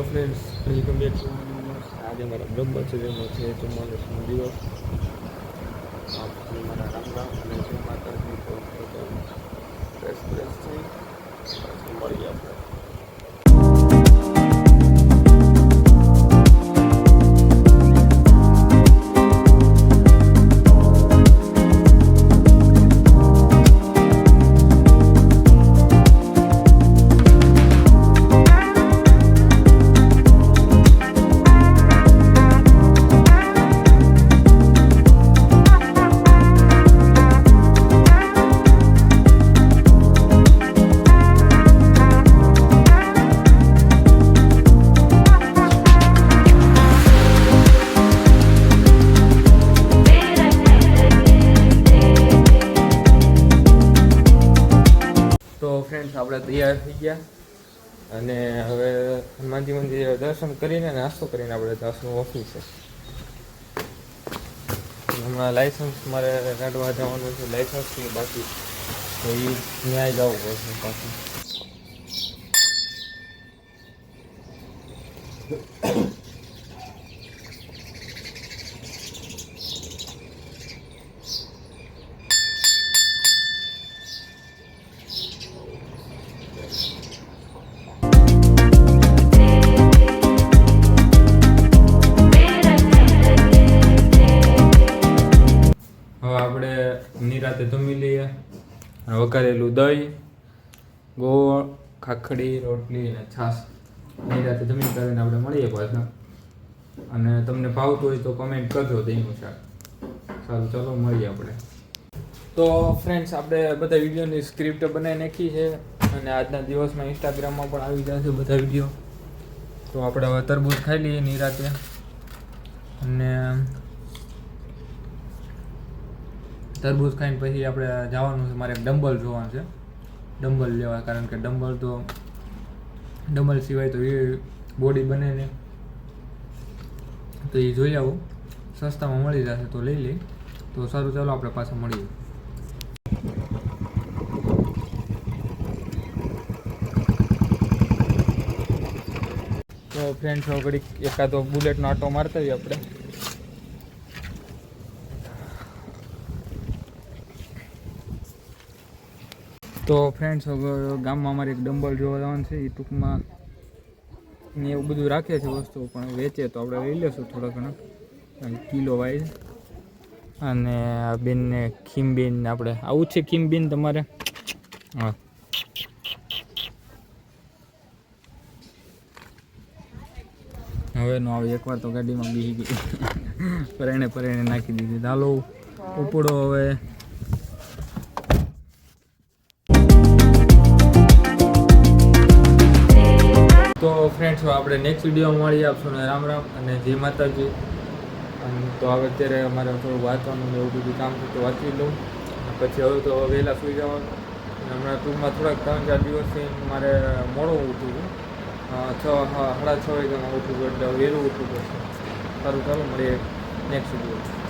Friends, welcome back to આજે મારા બ્લોગમાં છે જેમાં છે ચોમાસાનો દિવસ. મારા રામ રામ અને જય માતાજી. તો ફ્રેશ થઈ પછી મળીએ આપણે. તો ફ્રેન્ડ્સ, આપણે તૈયાર થઈ ગયા અને હવે હનુમાનજી મંદિરે દર્શન કરીને નાસ્તો કરીને આપણે જશું ઓફિસે. હમણાં લાઇસન્સ મારે કાઢવા જવાનું છે, લાઇસન્સ કે બાકી તો એ ન્યાય જવું પડશે પાછું. આપણે નિરાતે જમી લઈએ. વઘારેલું દહીં, ગોળ, ખાખડી, રોટલી અને છાશ નિરાતે જમી કરીને આપણે મળીએ પાછા. અને તમને ભાવતું હોય તો કમેન્ટ કરજો દહીંનું શાક. સારું, ચાલો મળીએ આપણે. તો ફ્રેન્ડ્સ, આપણે બધા વિડીયોની સ્ક્રિપ્ટ બનાવી નાખી છે અને આજના દિવસમાં ઇન્સ્ટાગ્રામમાં પણ આવી જશે બધા વિડીયો. તો આપણે હવે તરબૂચ ખાઈ લઈએ નિરાતે. અને તરબૂચ ખાઈને પછી આપણે જવાનું છે, મારે એક ડમ્બલ જોવાનું છે, ડમ્બલ લેવા. કારણ કે ડમ્બલ સિવાય તો એ બોડી બને ને, તો એ જોઈ આવું. સસ્તામાં મળી જશે તો લઈ લઈ. તો સારું, ચાલો આપણે પાછા મળીએ. તો ફ્રેન્ડ્સ, ઘડીક એકાદો બુલેટનો આટો મારતા હોઈએ આપણે. તો ફ્રેન્ડ્સ, ગામમાં અમારે એક ડમ્બલ જોવા જવાનું છે. એ ટૂંકમાં ને એવું બધું રાખે છે વસ્તુ, પણ વેચે તો આપણે લઈ લઈશું થોડા ઘણા કિલો વાઇઝ. અને આ બેનને ખીમબેન, આપણે આવું જ છે ખીમબેન તમારે? હા, હવે નો આવે. એકવાર તો ગાડીમાં બેસી ગઈ, પરેણે નાખી દીધી. હાલો ઉપડો હવે. તો ફ્રેન્ડ્સ, આપણે નેક્સ્ટ વિડીયોમાં મળી આપશું ને રામ રામ અને જય માતાજી. તો હવે અત્યારે અમારે થોડું વાંચવાનું એવું બધું કામ છે તો વાંચી લઉં. પછી હવે તો વહેલા સૂઈ જવાનું. હમણાં ટૂંકમાં થોડાક 3-4 દિવસથી મારે મોડું ઉઠું છું. 6-6:30 વાગ્યામાં ઉઠું છું, એટલે વહેલું ઉઠવું પડશે. સારું, ચાલો મળીએ નેક્સ્ટ વિડીયો.